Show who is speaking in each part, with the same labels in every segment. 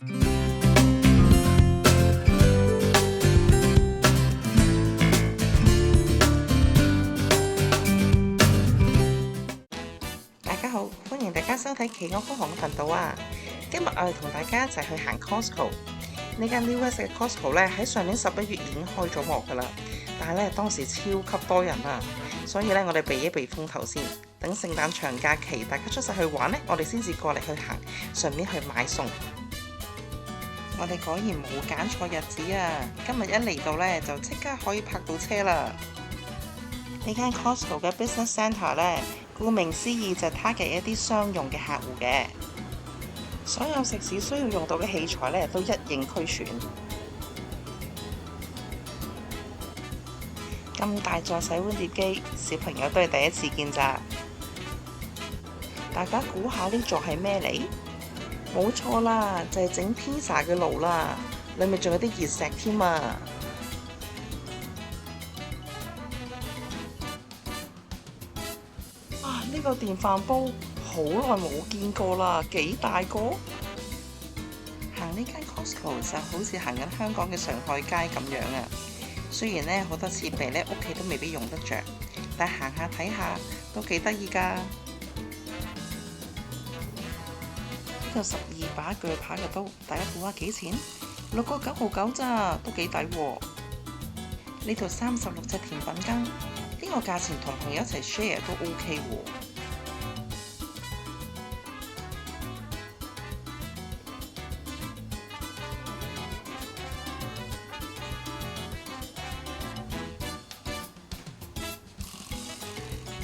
Speaker 1: 大家好，歡迎大家收睇奇安科學嘅頻道啊！今日我哋同大家一齊去行 Costco。呢間 New West 嘅 Costco 咧喺上年11月已經開咗幕噶啦，但係咧當時超級多人啊，所以咧我哋避一避風頭先，等聖誕長假期大家出晒去玩咧，我哋先至過嚟去行，順便去買餸。我哋果然冇揀錯日子啊！今日一嚟到咧就即刻可以泊到車啦。呢間 Costco 嘅 Business Centre 咧，顧名思義就係 target 一啲商用嘅客戶嘅，所有食肆需要用到嘅器材咧都一應俱全。咁大座洗碗碟機，小朋友都係第一次見咋。大家估下呢座係咩嚟？冇錯啦，就係整 pizza 嘅爐啦，裡面仲有啲熱石添啊！呢個電飯煲好耐冇見過啦，幾大個？行呢間 Costco 就好似行緊香港嘅上海街咁樣啊！雖然呢好多設備呢屋企都未必用得着，但行下睇下都幾得意㗎。呢個12把鋸扒嘅刀，大家估下幾錢？6.99咋，都幾抵喎！呢度36隻甜品羹，呢個價錢同朋友一齊 share 都 OK 喎。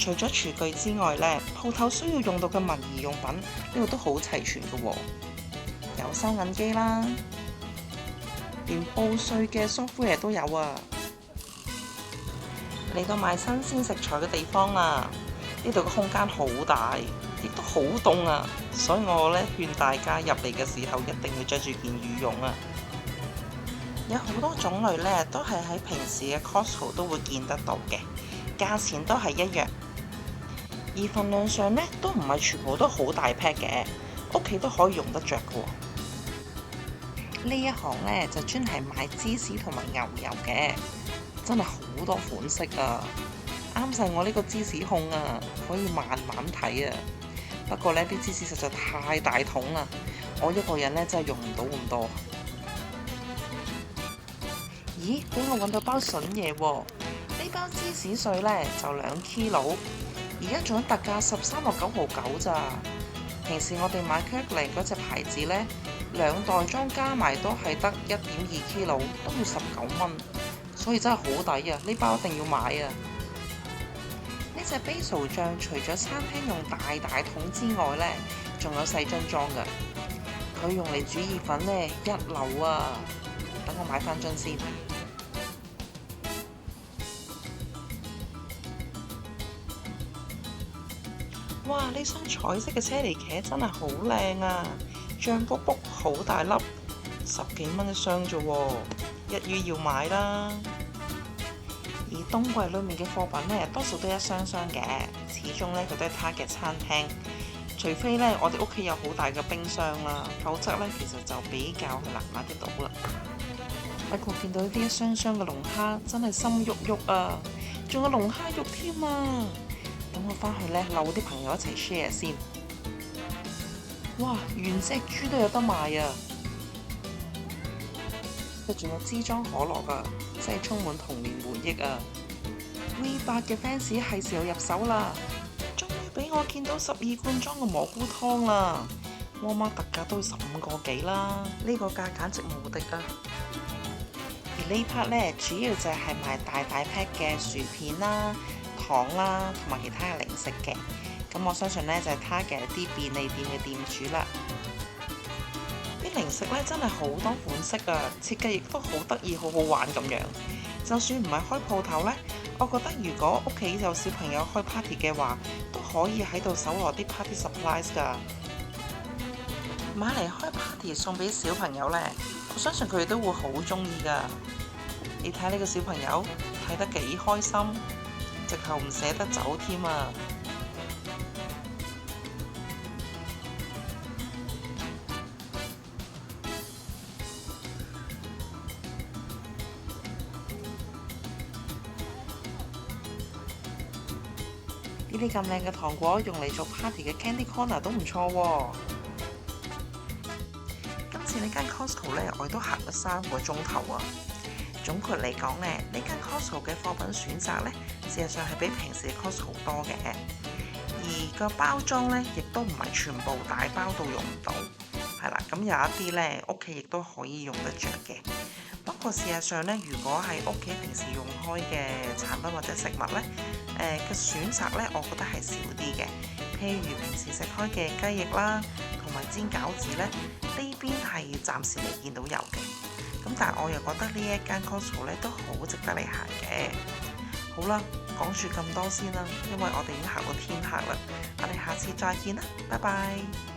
Speaker 1: 除咗廚具之外呢，鋪頭需要用到嘅文儀用品呢度都好齊全嘅喎，有收銀機啦，連報稅嘅 software 都有啊。嚟到買新鮮食材嘅地方啦，呢度嘅空間好大，亦都好凍啊，所以我呢勸大家入嚟嘅時候一定要着住件羽絨啊。有好多種類呢，都係喺平時嘅 Costco 都會見得到嘅，價錢都係一樣。而份量上呢，都唔係全部都好大 pack 嘅，屋企都可以用得着嘅喎。呢一行呢，就專係賣芝士同埋牛油嘅，真係好多款式啊！啱晒我呢個芝士控啊，可以慢慢睇啊。不過呢啲芝士實在太大桶啦，我一個人呢真係用唔到咁多。咦？俾我揾到包筍嘢喎！呢包芝士碎呢，就2 kilo。而家仲有特價13.99咋？平時我哋買 Kirkland 嗰隻牌子呢，2袋裝加埋都係得1.2 kilo，都要19蚊，所以真係好抵啊！呢包一定要買啊！呢隻 basil 醬除咗餐廳用大桶之外呢，仲有細樽裝㗎。佢用嚟煮意粉呢，一流啊！等我買返樽先。哇！呢箱彩色嘅車厘茄真係好靚啊，醬卜卜好大粒，10幾蚊一箱啫喎，一於要買啦。而冬櫃裡面嘅貨品呢，多數都一箱箱嘅，始終呢，佢都係target餐廳，除非呢，我哋屋企有好大嘅冰箱啦，否則呢，其實就比較難買得到啦。不過見到呢啲一箱箱嘅龍蝦，真係心喐喐啊，仲有龍蝦肉添啊！等我返去呢，留啲朋友一齊 share 先。哇！原隻豬都有得賣啊！佢仲有支裝可樂啊，真係充滿童年回憶啊！V8嘅 fans 係時候入手啦，終於俾我見到12罐裝嘅蘑菇湯啦！沃爾瑪特價都要15個幾啦，呢個價簡直無敵啊！而呢 part 呢，主要就係賣大 pack 嘅薯片啦、糖啦，同埋其他嘅零食嘅。咁我相信呢，就係target啲便利店嘅店主啦。啲零食呢，真係好多款式啊，設計亦都好得意，好好玩咁樣。就算唔係開鋪頭呢，我覺得如果屋企有小朋友開 party 嘅話，都可以喺度搜羅啲 party supplies 㗎。買嚟開 party 送俾小朋友呢，我相信佢哋都會好鍾意㗎。你睇呢個小朋友睇得幾開心，直頭唔捨得走添啊！啲咁靚嘅糖果用嚟做 party 嘅 candy corner 都唔錯喎。今次呢間 Costco 呢，我都行咗3個鐘頭啊。總括嚟講呢，呢間 Costco 嘅貨品選擇呢，事實上係比平時嘅 Costco 多嘅。而個包裝呢，亦都唔係全部大包到用唔到，係啦。咁有一啲呢，屋企亦都可以用得着嘅。不過事實上呢，如果係屋企平時用開嘅產品或者食物呢，嘅選擇呢，我覺得係少啲嘅。譬如平時食開嘅雞翼啦，同埋煎餃子呢，呢邊係暫時未見到有嘅。咁但係我又覺得呢一間 Costco 呢都好值得嚟行嘅。好啦，講住咁多先啦，因為我哋已經行到天黑啦。我哋下次再見啦，拜拜。